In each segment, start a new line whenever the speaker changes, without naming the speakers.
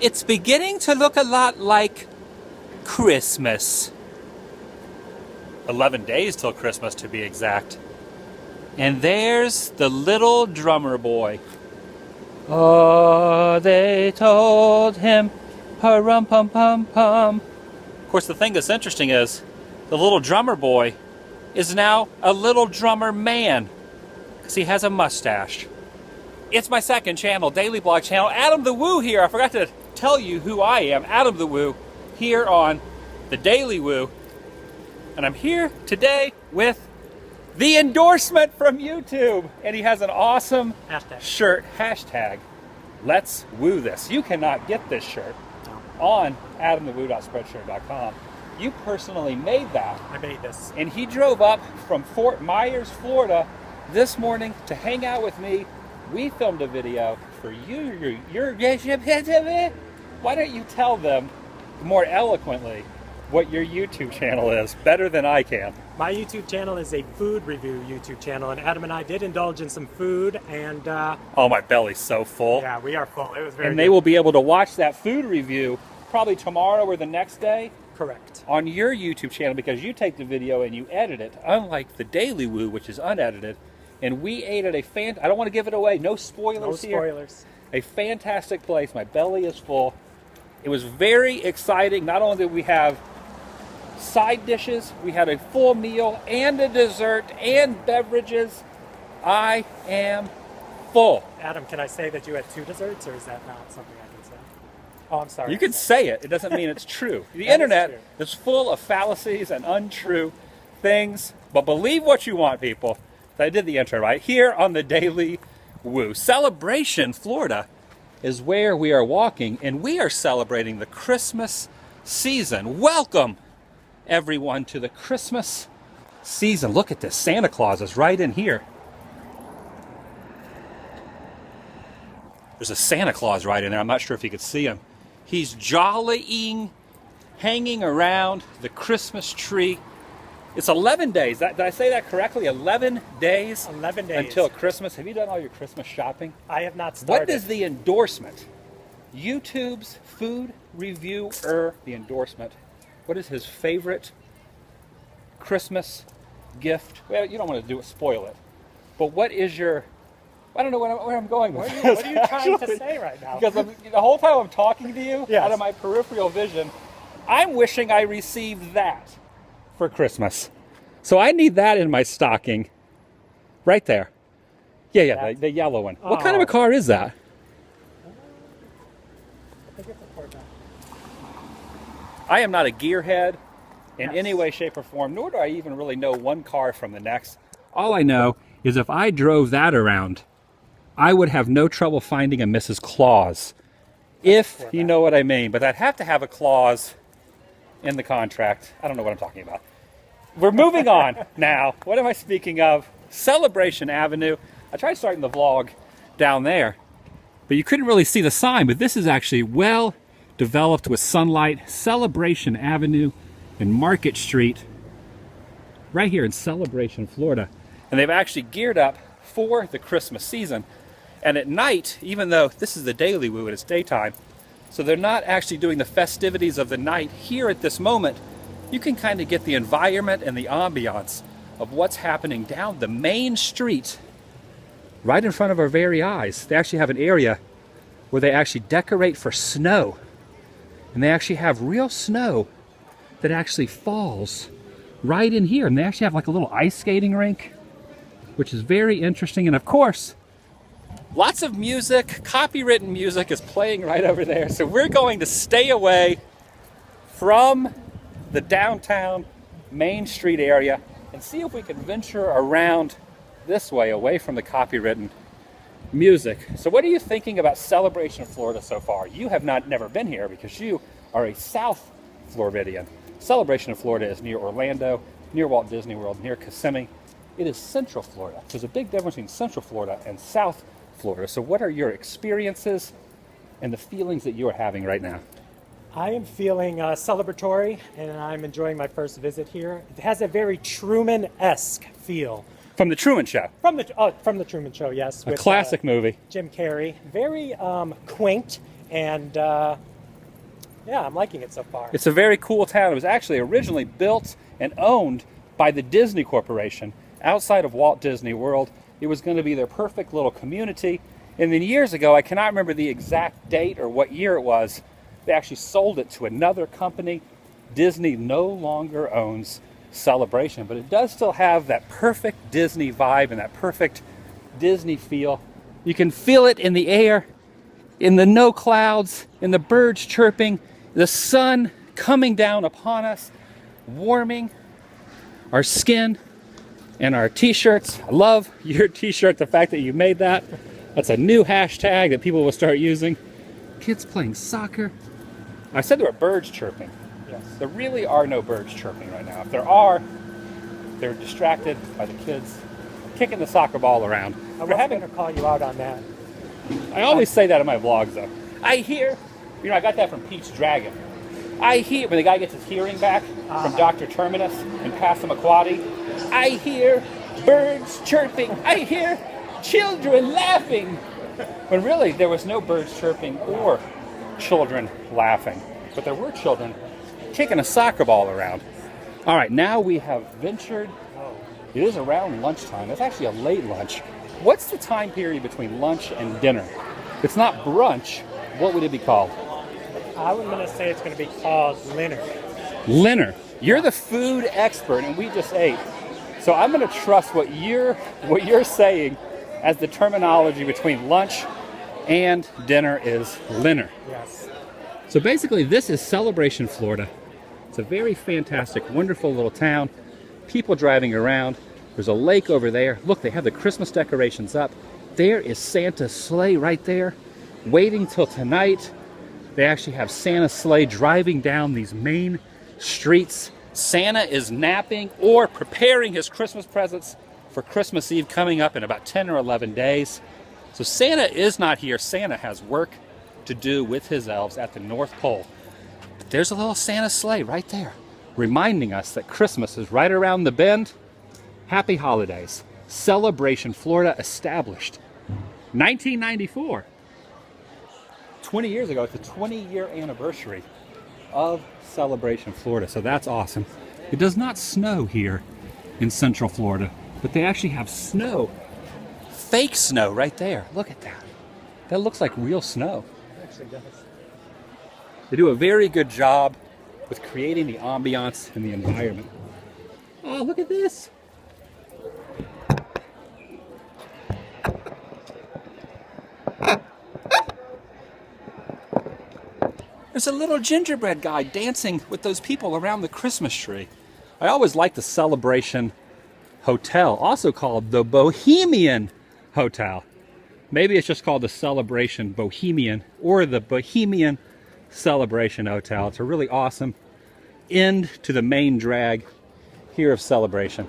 It's beginning to look a lot like Christmas. 11 days till Christmas, to be exact. And there's the little drummer boy. Oh, they told him, pa-rum-pum-pum-pum. Of course, the thing that's interesting is the little drummer boy is now a little drummer man because he has a mustache. It's my second channel, Daily Blog channel. Adam the Woo here. I forgot to tell you who I am. Adam the Woo here on The Daily Woo. And I'm here today with the endorsement from YouTube. And he has an awesome shirt. Hashtag Let's Woo This. You cannot get this shirt on adamthewoo.spreadshirt.com. You personally made that.
I made this.
And he drove up from Fort Myers, Florida this morning to hang out with me. We filmed a video for you. Why don't you tell them more eloquently what your YouTube channel is, better than I can?
My YouTube channel is a food review YouTube channel, and Adam and I did indulge in some food, and
oh, my belly's so full.
yeah, we are full. It was very
And
good.
they will be able to watch that food review probably tomorrow or the next day.
Correct.
On your YouTube channel, because you take the video and you edit it, unlike the Daily Woo, which is unedited. And we ate at I don't want to give it away, no spoilers here.
No spoilers.
A fantastic place. My belly is full. It was very exciting. Not only did we have side dishes, we had a full meal and a dessert and beverages. I am full.
Adam, can I say that you had 2 desserts, or is that not something I can say? Oh, I'm sorry.
You can say it. It doesn't mean it's true. The
That
internet
is
is full of fallacies and untrue things. But believe what you want, people. I did the intro right here on the Daily Woo. Celebration, Florida, is where we are walking, and we are celebrating the Christmas season. Welcome, everyone, to the Christmas season. Look at this. Santa Claus is right in here. There's a Santa Claus right in there. I'm not sure if you could see him. He's jollying, hanging around the Christmas tree. It's 11 days. Did I say that correctly? 11 days?
11 days.
Until Christmas. Have you done all your Christmas shopping?
I have not started.
What does the endorsement, YouTube's food reviewer, the endorsement, what is his favorite Christmas gift? Well, you don't want to spoil it. But what is your, I don't know where I'm going with this.
What are you trying to say right now?
Because the whole time I'm talking to you,
Yes.
out of my peripheral vision, I'm wishing I received that for Christmas. So I need that in my stocking. Right there. Yeah, the yellow one. What kind of a car is that?
I think it's a Corvette.
I am not a gearhead in
Yes.
any way, shape, or form, nor do I even really know one car from the next. All I know is if I drove that around, I would have no trouble finding a Mrs. Claus. If you know what I mean. But I'd have to have a clause in the contract. I don't know what I'm talking about. We're moving on now. What am I speaking of? Celebration Avenue. I tried starting the vlog down there, but you couldn't really see the sign. But this is actually well developed with sunlight. Celebration Avenue and Market Street, right here in Celebration, Florida. And they've actually geared up for the Christmas season. And at night, even though this is the Daily Woo and it's daytime, so they're not actually doing the festivities of the night here at this moment, you can kind of get the environment and the ambiance of what's happening down the main street right in front of our very eyes. They actually have an area where they actually decorate for snow. And they actually have real snow that actually falls right in here. And they actually have like a little ice skating rink, which is very interesting. And of course, lots of music, copywritten music is playing right over there. So we're going to stay away from the downtown Main Street area and see if we can venture around this way, away from the copywritten music. So what are you thinking about Celebration Florida so far? You have never been here because you are a South Floridian. Celebration of Florida is near Orlando, near Walt Disney World, near Kissimmee. It is Central Florida. There's a big difference between Central Florida and South Florida. So what are your experiences and the feelings that you are having right now?
I am feeling celebratory, and I'm enjoying my first visit here. It has a very Truman-esque feel.
From the Truman Show.
From the Truman Show, yes.
A classic movie.
Jim Carrey. Very quaint And yeah, I'm liking it so far.
It's a very cool town. It was actually originally built and owned by the Disney Corporation outside of Walt Disney World. It was going to be their perfect little community. And then years ago, I cannot remember the exact date or what year it was, they actually sold it to another company. Disney no longer owns Celebration, but it does still have that perfect Disney vibe and that perfect Disney feel. You can feel it in the air, in the no clouds, in the birds chirping, the sun coming down upon us, warming our skin and our t-shirts. I love your t-shirt, the fact that you made that. That's a new hashtag that people will start using. Kids playing soccer. I said there were birds chirping.
Yes.
There really are no birds chirping right now. If there are, they're distracted by the kids kicking the soccer ball around.
I was going to call you out on that.
I always say that in my vlogs, though. I hear, I got that from Pete's Dragon. I hear, when the guy gets his hearing back from Dr. Terminus and Passamaquoddy, I hear birds chirping. I hear children laughing. When really, there was no birds chirping or children laughing. But there were children kicking a soccer ball around. All right, now we have ventured. It is around lunchtime. It's actually a late lunch. What's the time period between lunch and dinner? It's not brunch. What would it be called?
I'm going to say it's going to be called Linner.
Linner. You're the food expert, and we just ate. So I'm going to trust what you're saying as the terminology between lunch and dinner is Linner.
Yes.
So basically, this is Celebration, Florida. It's a very fantastic, wonderful little town. People driving around. There's a lake over there. Look, they have the Christmas decorations up. There is Santa's sleigh right there, waiting till tonight. They actually have Santa's sleigh driving down these main streets. Santa is napping or preparing his Christmas presents for Christmas Eve coming up in about 10 or 11 days. So Santa is not here. Santa has work to do with his elves at the North Pole. But there's a little Santa sleigh right there, reminding us that Christmas is right around the bend. Happy holidays. Celebration, Florida, established 1994. 20 years ago, it's the 20-year anniversary of Celebration, Florida. So that's awesome. It does not snow here in Central Florida, but they actually have snow. Fake snow right there. Look at that. That looks like real snow.
It actually does.
They do a very good job with creating the ambiance and the environment. Oh, look at this. There's a little gingerbread guy dancing with those people around the Christmas tree. I always like the Celebration Hotel, also called the Bohemian Hotel. Maybe it's just called the Celebration Bohemian or the Bohemian Celebration Hotel. It's a really awesome end to the main drag here of Celebration.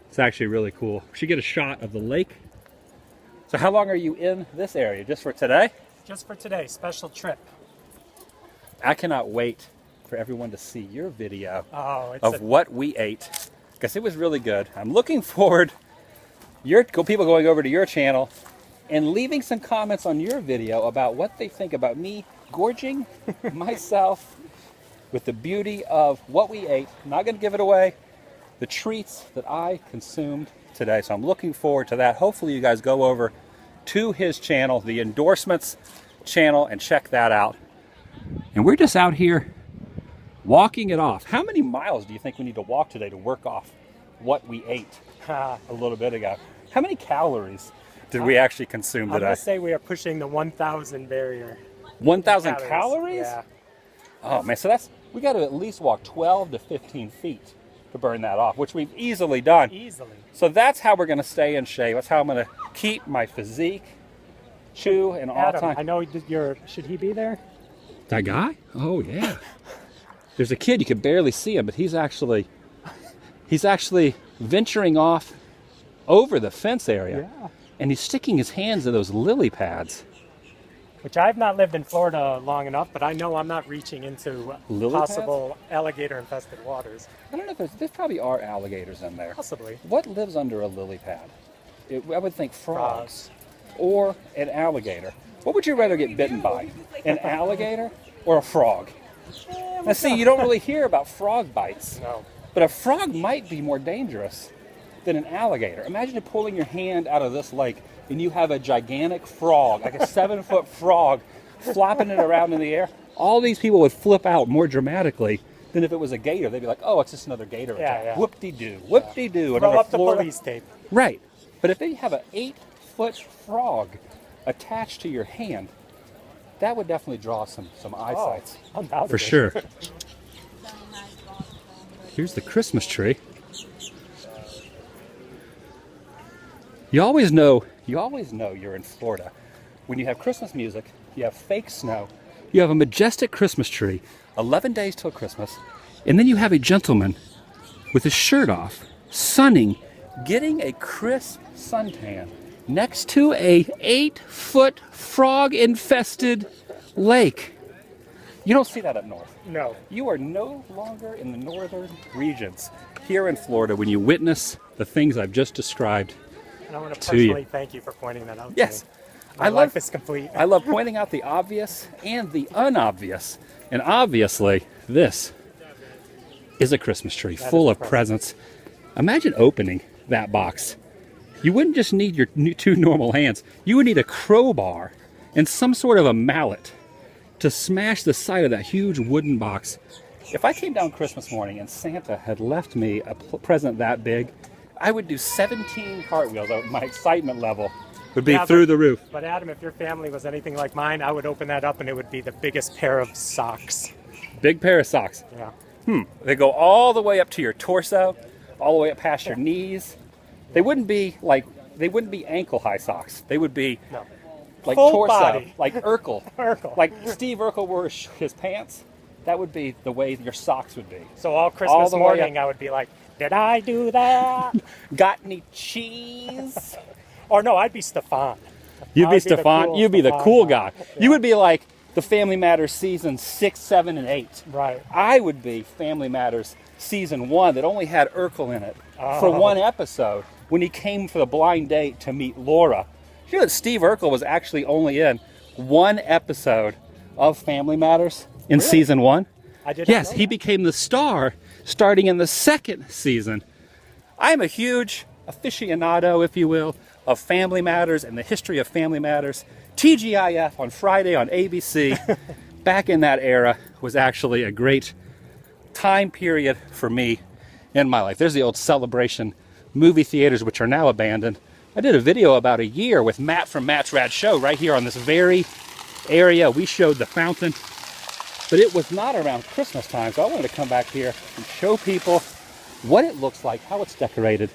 It's actually really cool. We should get a shot of the lake. So how long are you in this area? Just for today?
Just for today, special trip.
I cannot wait for everyone to see your video
of
what we ate, because it was really good. I'm looking forward people going over to your channel and leaving some comments on your video about what they think about me gorging myself with the beauty of what we ate. I'm not going to give it away. The treats that I consumed today. So I'm looking forward to that. Hopefully you guys go over to his channel, the Endorsements channel, and check that out. And we're just out here walking it off. How many miles do you think we need to walk today to work off what we ate a little bit ago? How many calories did we actually consume today?
I'm going to say we are pushing the 1,000 barrier.
1,000 calories?
Yeah.
Oh man, so we got to at least walk 12 to 15 feet to burn that off, which we've easily done.
Easily.
So that's how we're going to stay in shape. That's how I'm going to keep my physique, chew, and all
Adam,
time.
I know should he be there?
That guy? Oh yeah. There's a kid, you can barely see him, but he's actually venturing off over the fence area.
Yeah.
And he's sticking his hands in those lily pads.
Which I've not lived in Florida long enough, but I know I'm not reaching into
Lily
possible alligator-infested waters.
I don't know if there probably are alligators in there.
Possibly.
What lives under a lily pad? I would think frogs or an alligator. What would you rather get bitten by? An alligator or a frog? Now see, you don't really hear about frog bites.
No.
But a frog might be more dangerous than an alligator. Imagine pulling your hand out of this lake and you have a gigantic frog, like a 7-foot frog, flopping it around in the air. All these people would flip out more dramatically than if it was a gator. They'd be like, oh, it's just another gator attack.
Yeah.
Whoop-de-doo, whoop-de-doo.
Throw up the
Florida.
police tape.
Right. But if they have an 8-foot frog attached to your hand, that would definitely draw some eyesight.
Undoubtedly.
For sure. Here's the Christmas tree. You always know you're in Florida when you have Christmas music, you have fake snow, you have a majestic Christmas tree, 11 days till Christmas, and then you have a gentleman with his shirt off, sunning, getting a crisp suntan next to a 8-foot frog-infested lake. You don't see that up north.
No.
You are no longer in the northern regions here in Florida when you witness the things I've just described.
And I want to
To you.
personally thank you for pointing that out
Yes.
to me. My
I
life
love
is complete.
I love pointing out the obvious and the unobvious. And obviously, this is a Christmas tree full of presents. Imagine opening that box. You wouldn't just need your two normal hands. You would need a crowbar and some sort of a mallet to smash the side of that huge wooden box. If I came down Christmas morning and Santa had left me a present that big, I would do 17 cartwheels. My excitement level would be through the roof.
But Adam, if your family was anything like mine, I would open that up and it would be the biggest pair of socks.
Big pair of socks.
Yeah.
They go all the way up to your torso, all the way up past your knees. They wouldn't be ankle high socks. They would be
No.
like
Full
torso,
body.
like Urkel.
Urkel.
Like Steve Urkel wore his pants. That would be the way your socks would be.
So all Christmas
the way
morning,
up.
I would be like, did I do that?
Got any cheese?
Or no, I'd be Stefan.
You'd be
I'd be the
Stefan.
cool
You'd be the
Stefan
cool
guy.
guy. You would be like the Family Matters season 6, 7, and 8.
Right.
I would be Family Matters season 1 that only had Urkel in it for one episode when he came for the blind date to meet Laura. You know that Steve Urkel was actually only in one episode of Family Matters in season 1?
I did not
Yes,
know
he
that.
became the star starting in the 2nd season. I'm a huge aficionado, if you will, of Family Matters and the history of Family Matters. TGIF on Friday on ABC, back in that era, was actually a great time period for me in my life. There's the old Celebration movie theaters, which are now abandoned. I did a video about a year with Matt from Matt's Rad Show right here on this very area. We showed the fountain, but it was not around Christmas time, so I wanted to come back here and show people what it looks like, how it's decorated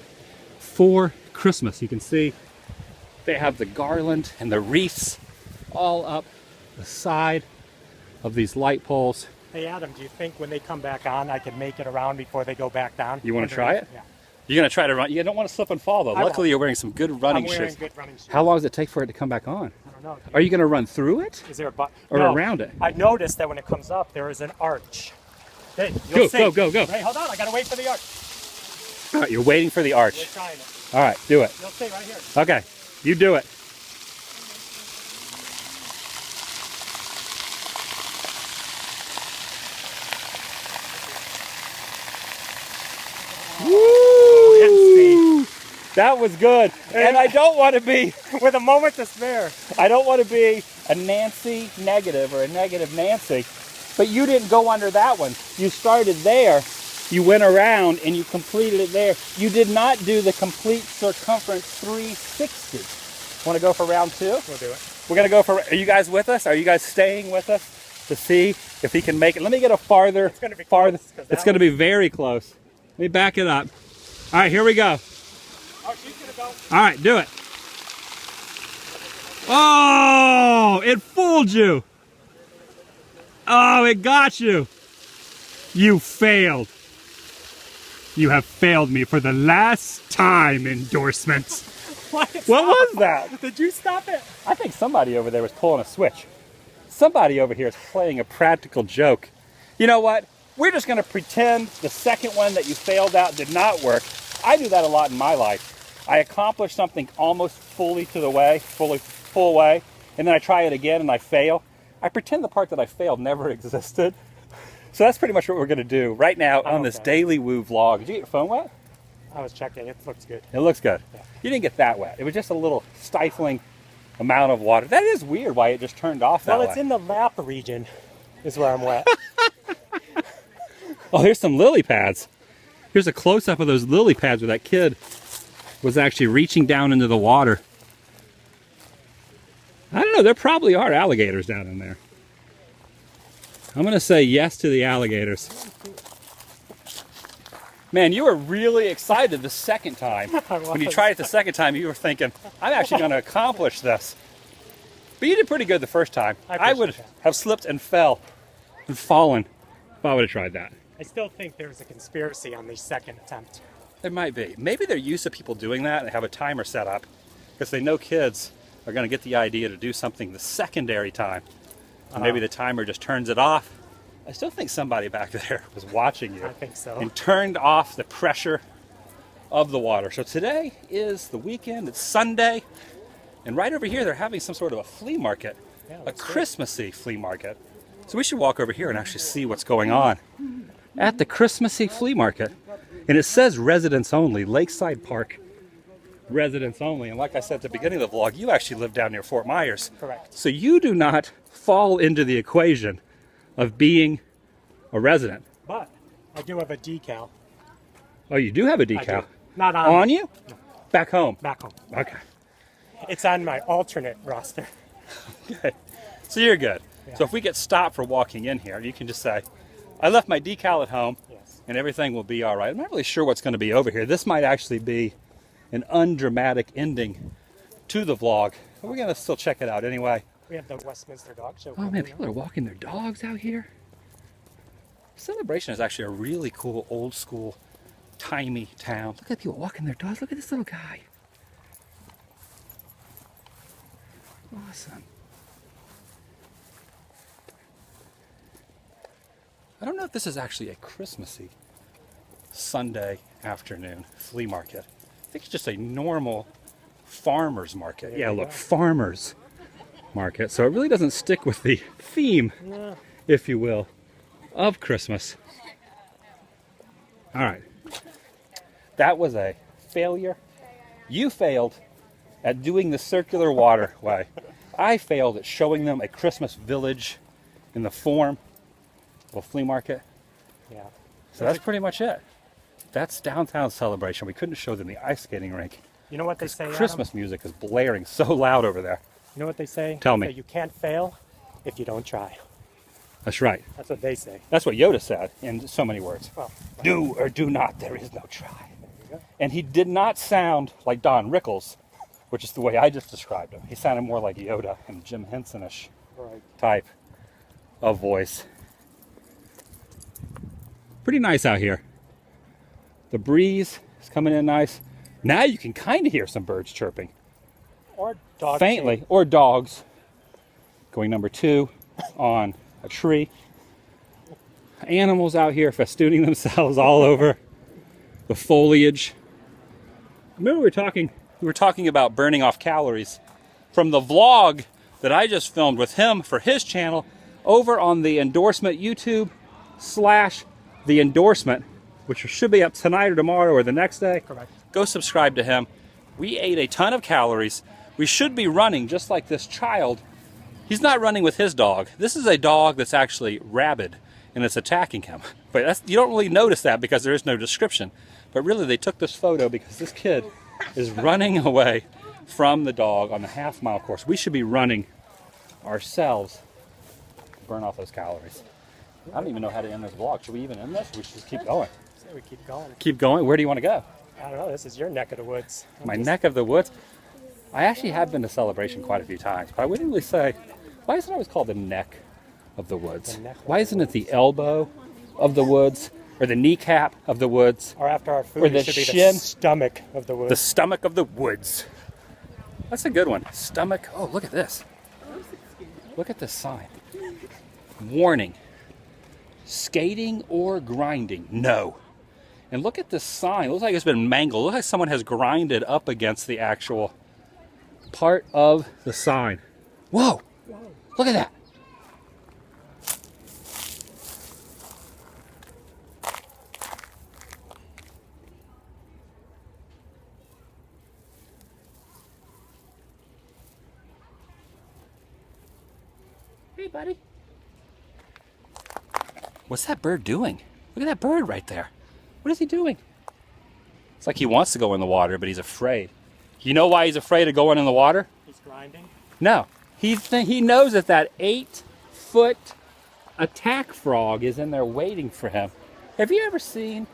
for Christmas. You can see they have the garland and the wreaths all up the side of these light poles.
Hey, Adam, do you think when they come back on, I can make it around before they go back down?
You want to try it?
Yeah.
You're going to try to run. You don't want to slip and fall, though.
I
Luckily,
won't.
you're wearing some good running
I'm wearing
shoes.
good running shoes.
How long does it take for it to come back on?
I don't know.
Are you going to run through it?
Is there a button?
Or around it?
I noticed that when it comes up, there is an arch. Hey,
Go,
you'll see.
go.
Hey, hold on. I got to wait for the arch.
All right, you're waiting for the
We're
arch.
trying it.
All right, do it.
You'll see right here.
Okay, you do it. Woo! That was good. And I don't want to be
With a moment to spare.
I don't want to be a Nancy negative or a negative Nancy, but you didn't go under that one. You started there, you went around, and you completed it there. You did not do the complete circumference 360. Want to go for round 2?
We'll do it.
We're going to go for, are you guys with us? Are you guys staying with us to see if he can make it? Let me get a farther,
It's gonna be
farther.
close, 'cause
It's
that
going to be very close. Let me back it up. All right, here we go.
Oh, she's going to go.
All right, do it. Oh, it fooled you. Oh, it got you. You failed. You have failed me for the last time, Endorsements. What was that?
Did you stop it?
I think somebody over there was pulling a switch. Somebody over here is playing a practical joke. You know what? We're just going to pretend the second one that you failed out did not work. I do that a lot in my life. I accomplish something almost fully to the way, full way, and then I try it again and I fail, I pretend the part that I failed never existed. So that's pretty much what we're going to do right now on this TheDailyWoo vlog. Did you get your phone wet?
I was checking. It looks good.
It looks good.
Yeah.
You didn't get that wet. It was just a little stifling amount of water. That is weird why it just turned off that way.
Well, it's in the lap region is where I'm wet.
Oh, here's some lily pads. Here's a close-up of those lily pads where that kid was actually reaching down into the water. I don't know, there probably are alligators down in there. I'm going to say yes to the alligators. Man, you were really excited the second time. When you tried it the second time, you were thinking, I'm actually going to accomplish this. But you did pretty good the first time. I would have slipped and fell and fallen if I would have tried that.
I still think there's a conspiracy on the second attempt.
There might be. Maybe they're used to people doing that and they have a timer set up because they know kids are going to get the idea to do something the secondary time. And maybe the timer just turns it off. I still think somebody back there was watching you.
I think so.
And turned off the pressure of the water. So today is the weekend. It's Sunday. And right over here, they're having some sort of a flea market.
Yeah,
a Christmassy flea market. So we should walk over here and actually see what's going on at the Christmassy flea market. And it says residents only, Lakeside Park residents only. And like I said at the beginning of the vlog, you actually live down near Fort Myers.
Correct.
So you do not fall into the equation of being a resident.
But I do have a decal.
Oh, you do have a
I do.
decal?
Not
On you?
No.
Back home?
Back home.
Okay.
It's on my alternate roster.
Okay. So you're good.
Yeah.
So if we get stopped for walking in here, you can just say, I left my decal at home.
Yes.
And everything will be all right. I'm not really sure what's going to be over here. This might actually be an undramatic ending to the vlog. But we're going to still check it out anyway.
We have the Westminster Dog Show.
Oh man, people are walking their dogs out here. Celebration is actually a really cool, old school, timey town. Look at people walking their dogs. Look at this little guy. Awesome. I don't know if this is actually a Christmassy Sunday afternoon flea market. I think it's just a normal farmer's market. Yeah, look, farmer's market. So it really doesn't stick with the theme, if you will, of Christmas. All right. That was a failure. You failed at doing the circular waterway. I failed at showing them a Christmas village in the form of a flea market.
Yeah.
So that's pretty much it. That's downtown Celebration. We couldn't show them the ice skating rink.
You know what they say,
Christmas
Adam?
music is blaring so loud over there.
You know what they say?
Tell me.
That you can't fail if you don't try.
That's right.
That's what they say.
That's what Yoda said in so many words.
Well,
Do or do not, there is no try.
there you go.
And he did not sound like Don Rickles, which is the way I just described him. He sounded more like Yoda and Jim Henson-ish
Right.
type of voice. Pretty nice out here. The breeze is coming in nice. Now you can kind of hear some birds chirping.
Or dog
Faintly.
shit.
Or dogs. Going number 2 on a tree. Animals out here festooning themselves all over the foliage. Remember we were talking about burning off calories from the vlog that I just filmed with him for his channel over on the Endorsement YouTube / the Endorsement, which should be up tonight or tomorrow or the next day.
Correct.
Go subscribe to him. We ate a ton of calories. We should be running just like this child. He's not running with his dog. This is a dog that's actually rabid and it's attacking him. But you don't really notice that because there is no description. But really they took this photo because this kid is running away from the dog on the half-mile course. We should be running ourselves to burn off those calories. I don't even know how to end this vlog. Should we even end this? We should just keep going.
Say we keep going.
Keep going? Where do you want to go?
I don't know. This is your neck of the woods.
My neck of the woods? I actually have been to Celebration quite a few times, but I wouldn't really say, why is it always called the neck of the woods? Why isn't it the elbow of the woods, or the kneecap of the woods,
Or after our food,
or
it
the
should be
shin?
the stomach of the woods.
The stomach of the woods. That's a good one. Stomach. Oh, look at this. Look at this sign. Warning. Skating or grinding? No. And look at this sign. It looks like it's been mangled. It looks like someone has grinded up against the actual part of the sign. Whoa! Look at that! Hey, buddy. What's that bird doing? Look at that bird right there. What is he doing? It's like he wants to go in the water, but he's afraid. You know why he's afraid of going in the water?
He's grinding.
No. He knows that that 8-foot attack frog is in there waiting for him. Have you ever seen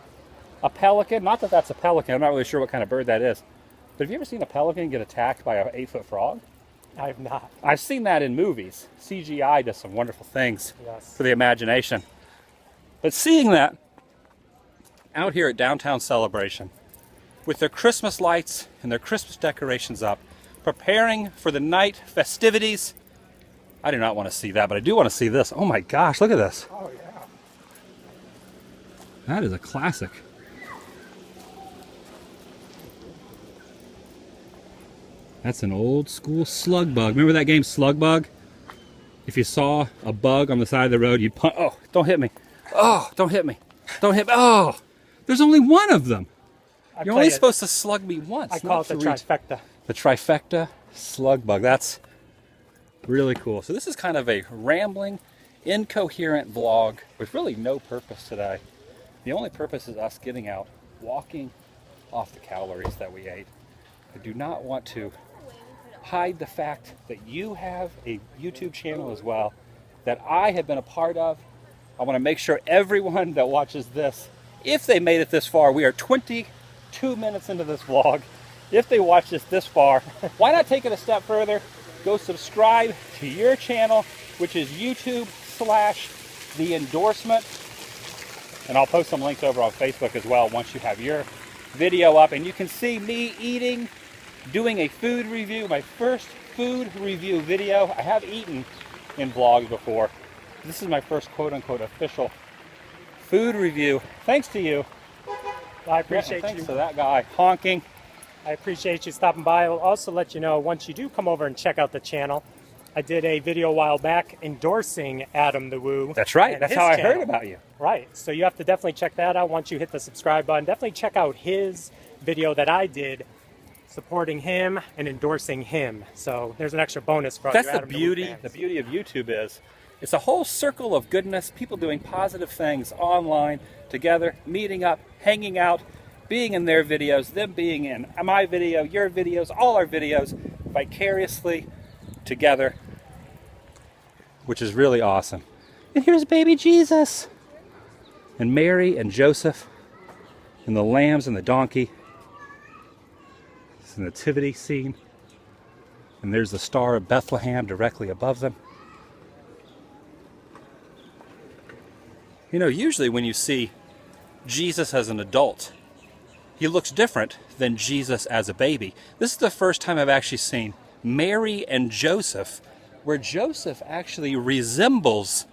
a pelican? Not that that's a pelican. I'm not really sure what kind of bird that is. But have you ever seen a pelican get attacked by an 8-foot frog?
I have not.
I've seen that in movies. CGI does some wonderful things for the imagination. But seeing that out here at Downtown Celebration, with their Christmas lights and their Christmas decorations up, preparing for the night festivities, I do not want to see that, but I do want to see this. Oh my gosh, look at this.
Oh, yeah.
That is a classic. That's an old school slug bug. Remember that game Slug Bug? If you saw a bug on the side of the road, you'd punch. Oh, don't hit me. Oh, don't hit me. Don't hit me. Oh, there's only one of them. You're only supposed to slug me once.
I call it the trifecta.
The trifecta slug bug. That's really cool. So this is kind of a rambling, incoherent vlog with really no purpose today. The only purpose is us getting out, walking off the calories that we ate. I do not want to hide the fact that you have a YouTube channel as well that I have been a part of. I want to make sure everyone that watches this, if they made it this far, we are 22 minutes into this vlog. If they watch this far, why not take it a step further? Go subscribe to your channel, which is YouTube/The Endorsement. And I'll post some links over on Facebook as well once you have your video up. And you can see me eating, doing a food review, my first food review video. I have eaten in vlogs before. This is my first quote-unquote official food review. Thanks to you.
I appreciate you.
Thanks to that guy honking.
I appreciate you stopping by. I'll also let you know, once you do come over and check out the channel, I did a video a while back endorsing Adam the Woo.
That's right. That's how I heard about you.
Right. So you have to definitely check that out once you hit the subscribe button. Definitely check out his video that I did supporting him and endorsing him. So there's an extra bonus for all
That's
you
the
Adam the Woo
beauty.
fans.
The beauty of YouTube is it's a whole circle of goodness, people doing positive things online, together, meeting up, hanging out, being in their videos, them being in my video, your videos, all our videos, vicariously together, which is really awesome. And here's baby Jesus, and Mary and Joseph, and the lambs and the donkey. It's the nativity scene. And there's the Star of Bethlehem directly above them. You know, usually when you see Jesus as an adult, he looks different than Jesus as a baby. This is the first time I've actually seen Mary and Joseph, where Joseph actually resembles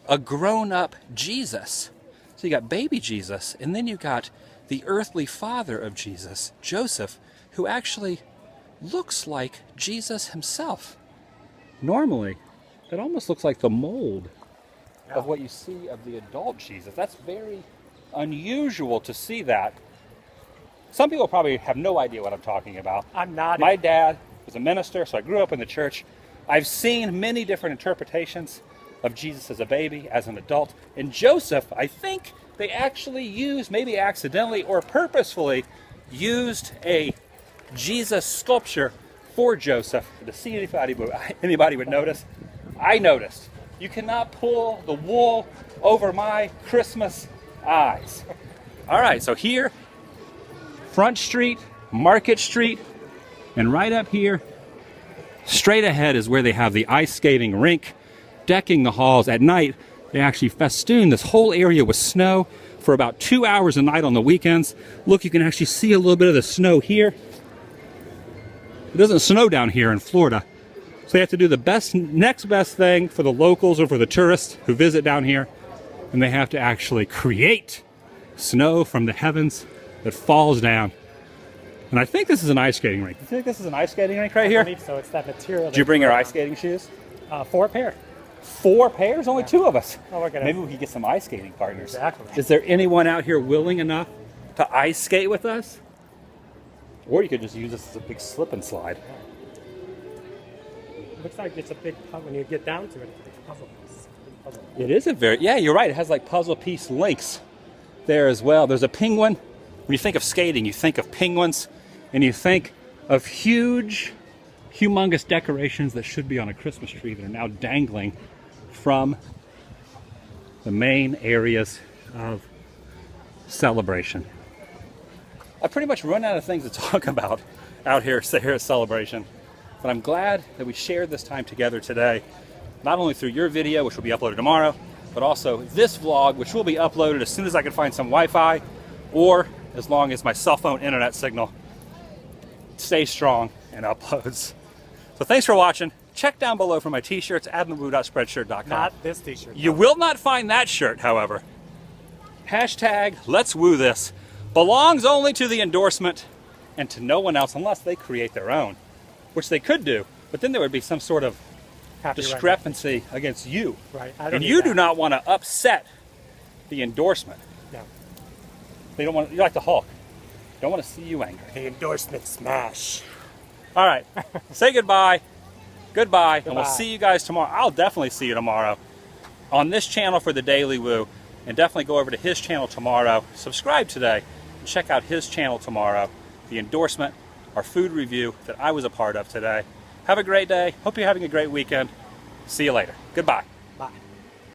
a grown-up Jesus. So you got baby Jesus, and then you got the earthly father of Jesus, Joseph, who actually looks like Jesus himself. Normally, it almost looks like the mold of what you see of the adult Jesus. That's very unusual to see that. Some people probably have no idea what I'm talking about.
I'm not.
My dad was a minister, so I grew up in the church. I've seen many different interpretations of Jesus as a baby, as an adult. And Joseph, I think they actually used, maybe accidentally or purposefully, used a Jesus sculpture for Joseph to see if anybody would notice. I noticed. You cannot pull the wool over my Christmas eyes. All right, so here, Front Street, Market Street, and right up here, straight ahead is where they have the ice skating rink, decking the halls. At night, they actually festoon this whole area with snow for about 2 hours a night on the weekends. Look, you can actually see a little bit of the snow here. It doesn't snow down here in Florida. So they have to do the next best thing for the locals or for the tourists who visit down here, and they have to actually create snow from the heavens that falls down And I think this is an ice skating rink. Do you think this is an ice skating rink right
I
here?
believe so. It's that material.
Did you bring your ice skating shoes?
4 pair.
4 pairs? Only 2 of us.
Oh, we're gonna.
Maybe we could get some ice skating partners.
Exactly.
Is there anyone out here willing enough to ice skate with us? Or you could just use this as a big slip and slide.
It looks like it's a big puzzle. When you get down to it, it's a big puzzle piece.
It is a very, yeah, you're right. It has like puzzle piece links there as well. There's a penguin. When you think of skating, you think of penguins, and you think of huge, humongous decorations that should be on a Christmas tree that are now dangling from the main areas of celebration. I pretty much run out of things to talk about out here at Celebration, but I'm glad that we shared this time together today, not only through your video, which will be uploaded tomorrow, but also this vlog, which will be uploaded as soon as I can find some Wi-Fi, or as long as my cell phone internet signal stays strong and uploads. So thanks for watching. Check down below for my t-shirts at thewoo.spreadshirt.com.
Not this t-shirt.
You will not find that shirt, however. Hashtag Let's Woo This belongs only to the endorsement and to no one else unless they create their own, which they could do, but then there would be some sort of discrepancy against you.
Right.
And you do not want to upset the endorsement.
No.
They don't want. You're like the Hulk. Don't want to see you angry.
The endorsement smash.
All right. Say goodbye. Goodbye. And we'll
Goodbye.
see you guys tomorrow. I'll definitely see you tomorrow on this channel for the Daily Woo. And definitely go over to his channel tomorrow. Subscribe today. And check out his channel tomorrow. The endorsement, our food review that I was a part of today. Have a great day. Hope you're having a great weekend. See you later. Goodbye.